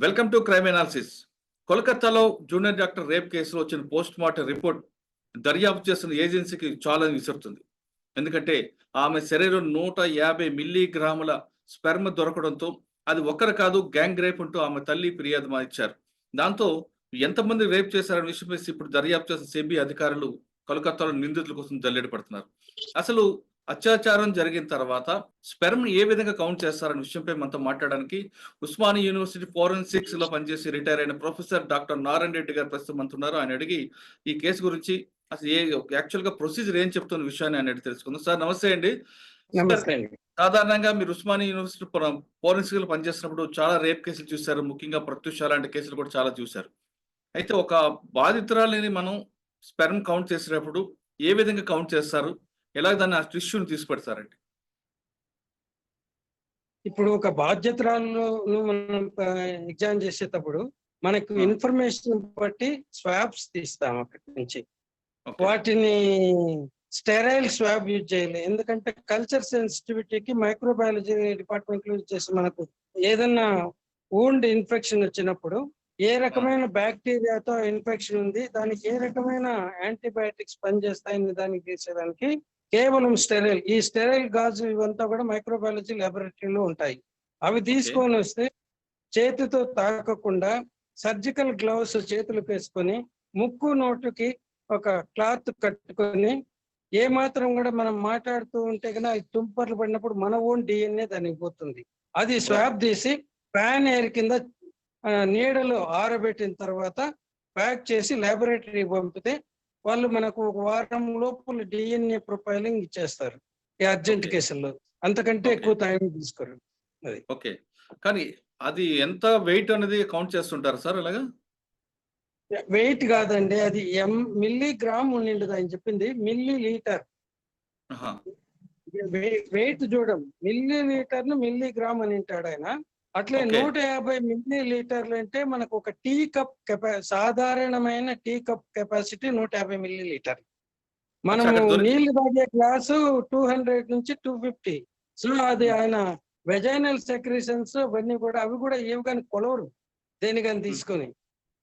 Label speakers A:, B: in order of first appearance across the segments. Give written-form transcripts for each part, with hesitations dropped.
A: Welcome to crime analysis. కోల్కతాలో junior doctor rape కేసులో వచ్చిన పోస్ట్ మార్టం రిపోర్ట్ దర్యాప్తు చేస్తున్న ఏజెన్సీకి చాలా విసురుతుంది. ఎందుకంటే ఆమె శరీరం 150 మిల్లీగ్రాముల స్పెర్మ్ దొరకడంతో అది ఒక్కరు కాదు గ్యాంగ్ రేప్ అంటూ ఆమె తల్లి ఫిర్యాదు ఇచ్చారు. దాంతో ఎంతమంది రేప్ చేశారనే విషయంపై ఇప్పుడు దర్యాప్తు చేసిన సిబిఐ అధికారులు కోల్కతాలో నిందితుల కోసం జల్లెడ పడుతున్నారు. అసలు అత్యాచారం జరిగిన తర్వాత స్పెర్మ్ ఏ విధంగా కౌంట్ చేస్తారనే విషయంపై మనతో మాట్లాడడానికి ఉస్మానియా యూనివర్సిటీ ఫోరెన్సిక్స్ లో పనిచేసి రిటైర్ అయిన ప్రొఫెసర్ డాక్టర్ నారాయణ రెడ్డి గారు ప్రస్తుతం అంటున్నారు. ఆయన అడిగి ఈ కేసు గురించి అసలు యాక్చువల్ గా ప్రొసీజర్ ఏం చెప్తున్న విషయాన్ని ఆయన అడిగి తెలుసుకుందాం. సార్ నమస్తే అండి.
B: నమస్తే అండి.
A: సాధారణంగా మీరు ఉస్మానియా యూనివర్సిటీ ఫోరెన్సిక్ లో పనిచేస్తున్నప్పుడు చాలా రేప్ కేసులు చూశారు, ముఖ్యంగా ప్రత్యూష లాంటి కేసులు కూడా చాలా చూశారు. అయితే ఒక బాధితురాలిని మనం స్పెర్మ్ కౌంట్ చేసేటప్పుడు ఏ విధంగా కౌంట్ చేస్తారు, ఎలా దాన్ని ఆ టిష్యూని తీసుపెడతారండి?
B: ఇప్పుడు ఒక బాధ్యతరాలను మనం ఎగ్జామ్ చేసేటప్పుడు మనకు ఇన్ఫర్మేషన్ బట్టి స్వాబ్స్ తీస్తాం అక్కడి నుంచి. వాటిని స్టెరైల్ స్వాబ్ యూజ్ చేయాలి. ఎందుకంటే కల్చర్ సెన్సిటివిటీకి మైక్రోబయాలజీ డిపార్ట్మెంట్ యూజ్ చేసి మనకు ఏదన్నా వూండ్ ఇన్ఫెక్షన్ వచ్చినప్పుడు ఏ రకమైన బ్యాక్టీరియాతో ఇన్ఫెక్షన్ ఉంది, దానికి ఏ రకమైన యాంటీబయాటిక్స్ పనిచేస్తాయని దానికి తీసేదానికి కేవలం స్టెరైల్, ఈ స్టెరైల్ గాజు ఇవంతా కూడా మైక్రోబయాలజీ ల్యాబొరేటరీలో ఉంటాయి. అవి తీసుకొని వస్తే చేతితో తాకకుండా సర్జికల్ గ్లౌస్ చేతులకు వేసుకొని ముక్కు నోటుకి ఒక క్లాత్ కట్టుకొని ఏ మాత్రం కూడా మనం మాట్లాడుతూ ఉంటే కన్నా తుంపర్లు పడినప్పుడు మన ఓన్ డిఎన్ఏ దానికి పోతుంది. అది స్వాబ్ తీసి ఫ్యాన్ ఎయిర్ కింద నీడలో ఆరబెట్టిన తర్వాత ప్యాక్ చేసి ల్యాబొరేటరీ పంపితే వాళ్ళు మనకు ఒక వారం లోపల డిఎన్ఏ ప్రొఫైలింగ్ ఇచ్చేస్తారు ఈ అర్జెంట్ కేసుల్లో. అంతకంటే ఎక్కువ టైం తీసుకోరు. అది
A: ఓకే, కానీ అది ఎంత వెయిట్ అనేది కౌంట్ చేస్తుంటారు సార్? అలాగా
B: వెయిట్ కాదండి, అది మిల్లీగ్రామ్ ఉండిండదు. ఆయన చెప్పింది మిల్లీ లీటర్. వెయిట్ చూడం, మిల్లీ లీటర్ ను మిల్లీగ్రామ్ అని అంటాడు ఆయన. అట్లే 150 మిల్లీ లీటర్లు అంటే మనకు ఒక టీ కప్ సాధారణమైన tea cup capacity 150 millilitre. మనము నీళ్లు తాగే గ్లాసు 200 నుంచి 250. సో అది ఆయన వెజైనల్ సెక్రీషన్స్ అవన్నీ కూడా అవి కూడా ఏవి కానీ కొలవరు, దేనికని తీసుకొని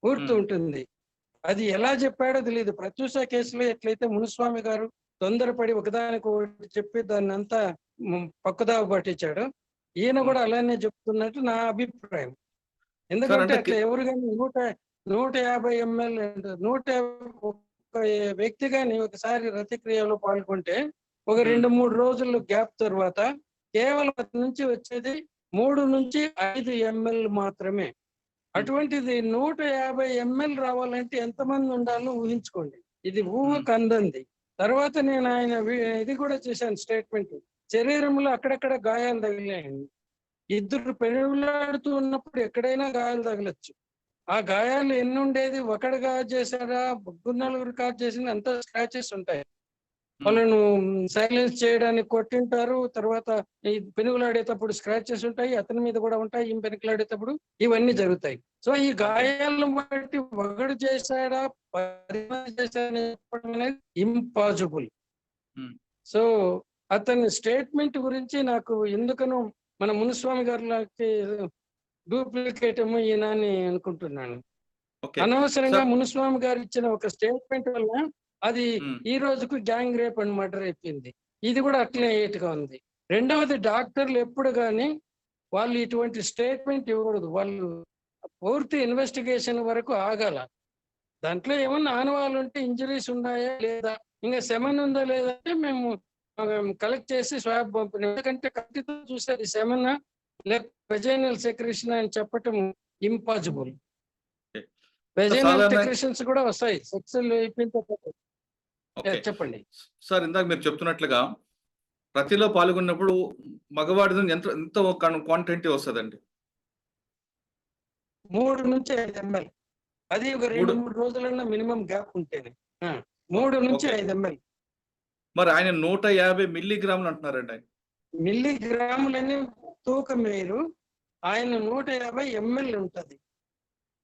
B: ఊరుతూ ఉంటుంది. అది ఎలా చెప్పాడో తెలియదు. ప్రత్యూష కేసులో ఎట్లయితే మునుస్వామి గారు తొందరపడి ఒకదానికి ఒకటి చెప్పి దాన్ని అంతా పక్కదావ పట్టించాడు, ఈయన కూడా అలానే చెప్తున్నట్టు నా అభిప్రాయం. ఎందుకంటే అట్లా ఎవరు కానీ 150 ml 150 వ్యక్తి కానీ ఒకసారి రతిక్రియలో పాల్గొంటే ఒక 2-3 రోజుల గ్యాప్ తర్వాత కేవలం అతని నుంచి వచ్చేది 3 నుంచి 5 ml మాత్రమే. అటువంటిది 150 ml రావాలంటే ఎంతమంది ఉండాలో ఊహించుకోండి. ఇది ఊహకు అందంది. తర్వాత నేను ఆయన ఇది కూడా చేశాను స్టేట్మెంట్. శరీరంలో అక్కడక్కడ గాయాలు తగిలాయండి. ఇద్దరు పెనుగులాడుతూ ఉన్నప్పుడు ఎక్కడైనా గాయాలు తగలచ్చు. ఆ గాయాలు ఎన్ని ఉండేది, ఒకడు కాజ్ చేశాడా, 3-4 కాజ్ చేసింది, అంతా స్క్రాచెస్ ఉంటాయి. వాళ్ళను సైలెన్స్ చేయడానికి కొట్టింటారు. తర్వాత ఈ పెనుగులాడేటప్పుడు స్క్రాచెస్ ఉంటాయి, అతని మీద కూడా ఉంటాయి. ఈ పెనుగులాడేటప్పుడు ఇవన్నీ జరుగుతాయి. సో ఈ గాయాలను బట్టి ఒకడు చేశాడా 10 మంది చేశాడని చెప్పడం అనేది ఇంపాసిబుల్. సో అతని స్టేట్మెంట్ గురించి నాకు ఎందుకనో మన మునుస్వామి గారికి డూప్లికేట్ ఏమో ఈయన అని అనుకుంటున్నాను. అనవసరంగా మునుస్వామి గారు ఇచ్చిన ఒక స్టేట్మెంట్ వల్ల అది ఈ రోజుకు గ్యాంగ్ రేప్ అండ్ మర్డర్ అయిపోయింది. ఇది కూడా అట్లే ఏటుగా ఉంది. రెండవది, డాక్టర్లు ఎప్పుడు కానీ వాళ్ళు ఇటువంటి స్టేట్మెంట్ ఇవ్వకూడదు. వాళ్ళు పూర్తి ఇన్వెస్టిగేషన్ వరకు ఆగాల. దాంట్లో ఏమన్నా ఆనవాళ్ళు ఉంటే ఇంజరీస్ ఉన్నాయా లేదా, ఇంకా సెమన్ ఉందా లేదంటే మేము కలెక్ట్ చేసి స్వాబ్ పంపిణీ. ఎందుకంటే కత్తితో చూసేది సెమన్ లేక వెజైనల్ సెక్రేషన్ అని చెప్పటం ఇంపాసిబుల్. వెజైనల్ సెక్రేషన్స్ కూడా వస్తాయి సెక్స్ అయిపోయిన తర్వాత. చెప్పండి
A: సార్. ఇందాక మీరు చెప్తున్నట్లుగా ప్రతిలో పాల్గొన్నప్పుడు మగవాడి ఎంత క్వాంటిటీ వస్తుందండి?
B: 3 నుంచి 5 ml. అది ఒక 2-3 రోజులన్నా మినిమం గ్యాప్ ఉంటేనే 3 నుంచి 5 ml.
A: మరి ఆయన 150 మిల్లీగ్రాములు అంటున్నారండి. ఆయన
B: మిల్లీగ్రాములని తూకం వేరు, ఆయన 150 ml ఉంటది.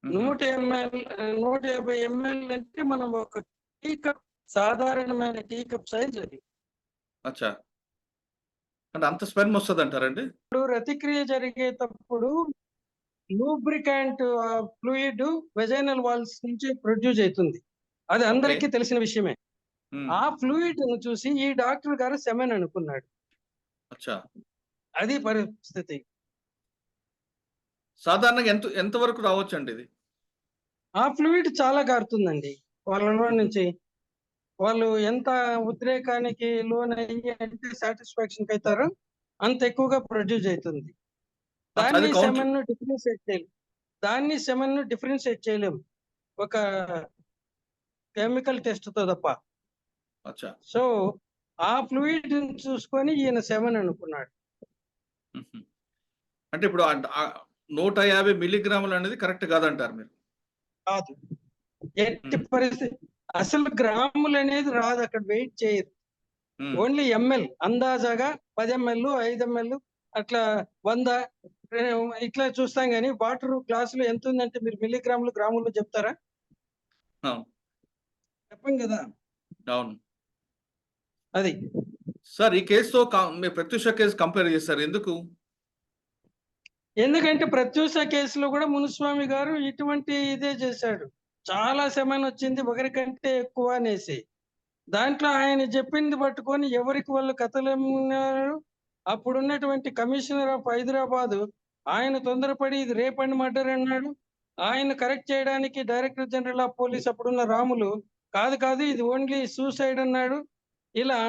B: 150 ml అంటే మనం ఒక టీ కప్, సాధారణమైన టీ కప్ సైజ్ అది.
A: అచ్చా, అంటే అంత స్పెర్మ్ వస్తుంది అంటారండి?
B: ఇప్పుడు రతిక్రియ జరిగేటప్పుడు లూబ్రికాంట్ ఫ్లూయిడ్ వెజైనల్ వాల్స్ నుంచి ప్రొడ్యూస్ అవుతుంది. అది
A: ఓకే.
B: అందరికీ తెలిసిన విషయమే.
A: హ్మ్.
B: ఆ ఫ్లూయిడ్ ను చూసి ఈ డాక్టర్ గారు సెమెన్ అనుకున్నాడు.
A: అచ్చా!
B: అది పరిస్థితి.
A: సాధారణంగా ఎంత వరకు రావచ్చండి ఇది?
B: ఆ ఫ్లూయిడ్ చాలా గారుతుందండి. వాళ్ళలో
A: హుహు.
B: నుంచి. వాళ్ళు ఎంత ఉద్రేకానికి లోనయ్యి అంటే సాటిస్ఫాక్షన్‌కి అయితారో అంత ఎక్కువగా ప్రొడ్యూస్ అయితుంది.
A: అచ్చా! అది కౌంట్
B: దాన్ని సెమెన్‌ను డిఫరెన్షియేట్ చేయలేము. ఒక కెమికల్ టెస్ట్‌తో తప్ప.
A: అచ్చా!
B: సో, ఆ ఫ్లూయిడ్‌ని చూసుకొని ఈయన సెమెన్ అనుకున్నాడు.
A: హుహు. అంటే ఇప్పుడు 150 మిల్లీగ్రాములనేది కరెక్ట్ కాదంటారు మీరు.
B: కాదు. ఎట్టి
A: హ్మ్.
B: పరిస్థితి అసలు గ్రాములనేది రాదు, అక్కడ వెయిట్ చేయరు.
A: హ్మ్.
B: ఓన్లీ ఎంఎల్ అందాజాగా 10 ఎంఎల్, 5 ఎంఎల్ అట్లా 100 ఇట్లా చూస్తాం గానీ వాటర్ గ్లాసులో ఎంతుందంటే మీరు మిల్లీగ్రాములు, గ్రాముల్లో చెప్తారా?
A: అవును.
B: చెప్పం గదా!
A: అవును.
B: అది.
A: సార్ ఈ కేస్‌తో మీరు ప్రత్యూష కేస్ కంపేర్ చేస్తారు. ఎందుకు?
B: ఎందుకంటే ప్రత్యూష కేసులో గూడా మునుస్వామి గారు ఇటువంటి ఇదే చేశాడు. చాలా సెమనొచ్చింది ఒకరికంటే ఎక్కువ అనేసి. దాంట్లో ఆయన జెప్పింది పట్టుకొని ఎవరికి వాళ్ళు కథలమ్మినారు. అప్పుడున్నటువంటి కమిషనర్ ఆఫ్ హైదరాబాదు ఆయన తొందరపడి ఇది రేప్ అండ్ మర్డర్ అన్నాడు. ఆయన్ని కరెక్ట్ చేయడానికి డైరెక్టర్ జనరల్ ఆఫ్ పోలీస్ అప్పుడున్న రాములు కాదు, కాదు ఇది ఓన్లీ సూసైడ్ అన్నాడు. ఇలా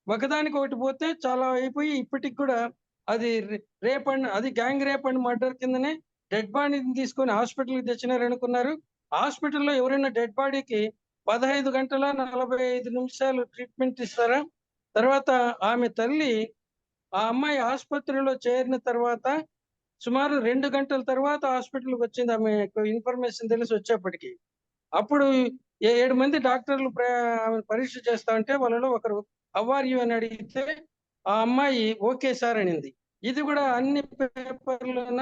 B: ఒకదానికొకటి పోతే చాలా అయిపోయి ఇప్పటికి కూడా అది అది గ్యాంగ్ రేప్ అండ్ మర్డర్ కిందనే డెడ్ బాడీని తీసుకొని హాస్పిటల్‌కి తెచ్చినారనుకున్నారు. హాస్పిటల్‌లో ఎవరైనా డెడ్ బాడీకి 15 గంటల 45 నిమిషాలు ట్రీట్మెంట్ ఇస్తారా? తర్వాత ఆమె తల్లి ఆ అమ్మాయి ఆసుపత్రిలో చేరిన తర్వాత సుమారు 2 గంటల తర్వాత హాస్పిటల్‌కొచ్చింది. ఆమెకు ఇన్ఫర్మేషన్ తెలిసి వచ్చేప్పటికి. అప్పుడు 7 మంది డాక్టర్లు ఆమెను పరీక్ష చేస్తా ఉంటే వాళ్ళలో ఒకరు హౌ ఆర్ యూ అని అడిగితే ఆ అమ్మాయి ఓకే సార్ అనింది. ఇది కూడా అన్ని పేపర్‌లోన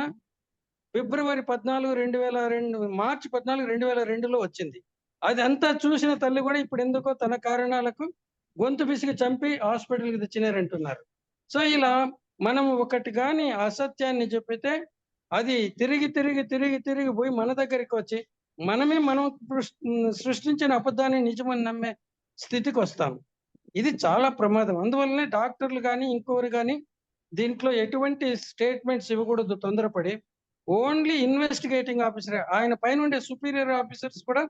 B: ఫిబ్రవరి 14, 2002 మార్చి 14, 2002లో వచ్చింది. అదంతా చూసిన తల్లి కూడా ఇప్పుడెందుకో తన కారణాలకు గొంతు పిసికి చంపి హాస్పిటల్‌కి తెచ్చినారంటున్నారు. సో, ఇలా మనం ఒకటి గాని అసత్యాన్ని చెప్పితే అది తిరిగి, తిరిగి, తిరిగి, తిరిగి పోయి మన దగ్గరికొచ్చి మనం సృష్టించిన అబద్ధాన్ని నిజమని నమ్మే స్థితికొస్తాం. ఇది చాలా ప్రమాదం. అందువల్లనే డాక్టర్లు గాని, ఇంకొకరు గాని దీంట్లో ఎటువంటి స్టేట్మెంట్స్ ఇవ్వకూడదు తొందరపడి. ఓన్లీ ఇన్వెస్టిగేటింగ్ ఆఫీసరే. ఆయన పైనుండే సుపీరియర్ ఆఫీసర్స్ కూడా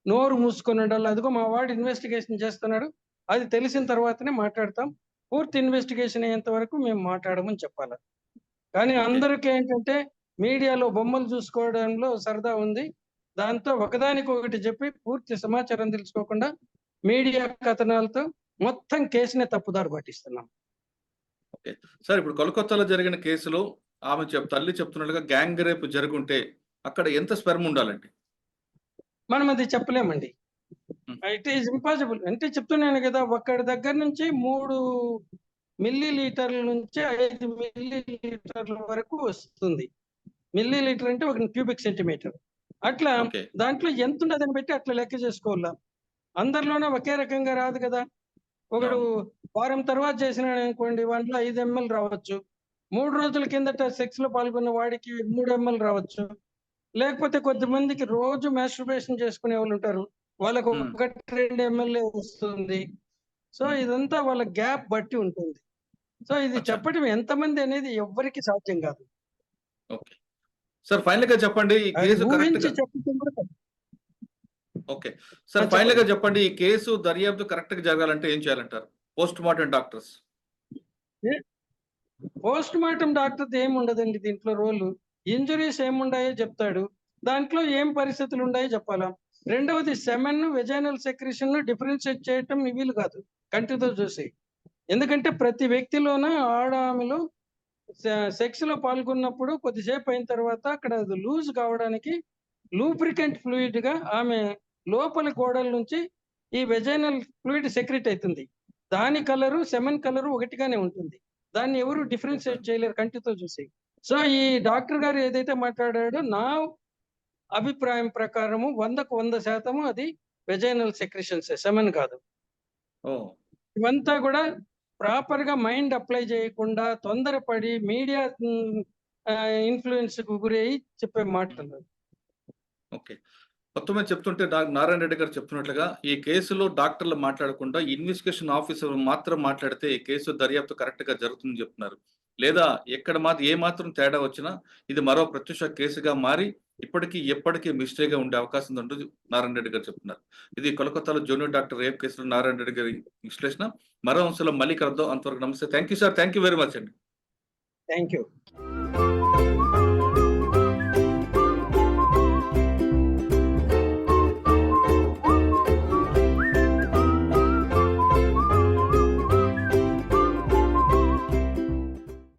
B: నోరు మూసుకొనుండాలి. అదిగో మా వాడు ఇన్వెస్టిగేషన్ చేస్తున్నాడు. అది తెలిసిన తర్వాతనే మాట్లాడతాం. పూర్తి ఇన్వెస్టిగేషన్ అయ్యేంత వరకు మేము మాట్లాడమని చెప్పాల. కానీ
A: ఓకే.
B: అందరికి ఏంటంటే మీడియాలో బొమ్మలు చూసుకోవడంలో సరదా ఉంది. దాంతో ఒకదానికొకటి చెప్పి పూర్తి సమాచారం తెలుసుకోకుండా మీడియా కథనాలతో మొత్తం కేసునే తప్పుదారి పట్టిస్తున్నాం.
A: ఓకే. సార్ ఇప్పుడు కోల్‌కత్తాలో జరిగిన కేసులో తల్లి చెప్తున్నట్టుగా గ్యాంగ్ రేప్ జరుగుంటే అక్కడ ఎంత స్పెర్మ్ ఉండాలండి?
B: మనం అది చెప్పలేమండి.
A: హ్మ్.
B: It is impossible. అంటే చెప్తున్నాను గదా! ఒక్కడి దగ్గర నుంచి 3 మిల్లీ లీటర్ల నుంచి 5 మిల్లీ లీటర్ల వరకు వస్తుంది. మిల్లీ లీటర్ అంటే ఒక క్యూబిక్ సెంటీమీటర్. అట్లా
A: ఓకే.
B: దాంట్లో ఎంతుంటదని బట్టి అట్లా లెక్క చేసుకోవాల. అందరిలోనే ఒకే రకంగా రాదు గదా! ఒకడు
A: అవును.
B: వారం తర్వాత చేసినాడనుకోండి వానిలో 5 ఎంఎల్ రావచ్చు. 3 రోజుల కిందట సెక్స్‌లో పాల్గొన్న వాడికి 3 ఎంఎల్ రావచ్చు. లేకపోతే కొంతమందికి రోజు మాస్టర్బేషన్ చేసుకునేవాళ్ళుంటారు. వాళ్ళకి
A: హ్మ్.
B: 1, 2 ఎంఎల్ఏ వస్తుంది. సో,
A: హుహు.
B: ఇదంతా వాళ్ళ గ్యాప్ బట్టి ఉంటుంది. సో, ఇది
A: అచ్చా!
B: చెప్పడం ఎంతమంది అనేది ఎవ్వరికీ సాధ్యం గాదు.
A: ఓకే. సార్ ఫైనల్‌గా చెప్పండి ఈ
B: అది
A: కేసు
B: ఊహించి
A: కరెక్ట్‌గా
B: చెప్పడం కూడా తప్పు.
A: ఓకే. సార్ ఫైనల్‌గా
B: చెప్పండి.
A: చెప్పండి ఈ కేసు దర్యాప్తు కరెక్ట్‌గా జరగాలంటే ఏం చేయాలంటారు? Postmortem doctors.
B: ఏ పోస్ట్‌మార్టం డాక్టర్‌ది ఏముండదండి దీంట్లో రోలు. ఇంజ్యూరీస్ ఏముండాయో చెప్తాడు. దాంట్లో ఏం పరిస్థితులుండాయో చెప్పాలా. రెండవది సెమెన్, వెజైనల్ సెక్రీషన్ డిఫరెన్షియేట్ చేయటం వీలు కాదు కంటితో చూసి. ఎందుకంటే ప్రతి వ్యక్తిలోన ఆమెలో సెక్స్‌లో పాల్గొన్నప్పుడు కొద్దిసేపు అయిన తర్వాత అక్కడ అది లూజ్ కావడానికి లూబ్రికెంట్ ఫ్లూయిడ్‌గా ఆమె లోపలి గోడల నుంచి ఈ వెజైనల్ ఫ్లూయిడ్ సెక్రెట్ అయితుంది. దాని కలరు, సెమెన్ కలరు ఒకటిగానే ఉంటుంది. దాన్ని ఎవరు
A: ఓకే.
B: డిఫరెన్షియేట్ చేయలేరు కంటితో చూసి. సో, ఈ డాక్టర్ గారు ఏదైతే మాట్లాడాడో నా అభిప్రాయం ప్రకారము 100కు 100% అది వెజైనల్ సెక్రీషన్సే, సెమెన్ కాదు.
A: ఓహ్!
B: ఇవంతా గూడా ప్రాపర్‌గా మైండ్ అప్లై చేయకుండా తొందరపడి మీడియా ఇన్ఫ్లుయెన్స్ కు గురయ్యి చెప్పే మాటలు.
A: ఓకే. మొత్తం మీద చెప్తుంటే నారాయణ రెడ్డి గారు చెప్తున్నట్లుగా ఈ కేసులో డాక్టర్లు మాట్లాడకుండా ఇన్వెస్టిగేషన్ ఆఫీసర్ మాత్రం మాట్లాడితే ఈ కేసు దర్యాప్తు కరెక్ట్‌గా జరుగుతుందని చెప్తున్నారు. లేదా ఎక్కడ ఏ మాత్రం తేడా వచ్చినా ఇది మరో ప్రత్యక్ష కేసుగా మారి ఇప్పటికీ ఎప్పటికీ మిస్టరీగా ఉండే అవకాశం ఉందంటూ నారాయణ రెడ్డి గారు చెప్తున్నారు. ఇది కోల్కతాలో జూనియర్ డాక్టర్ రేప్ కేసులో నారాయణ రెడ్డి గారి విశ్లేషణ. మరో అంశంలో మళ్ళీ కలుద్దాం. అంతవరకు నమస్తే. Thank you sir. Thank you very much అండి.
B: Thank you.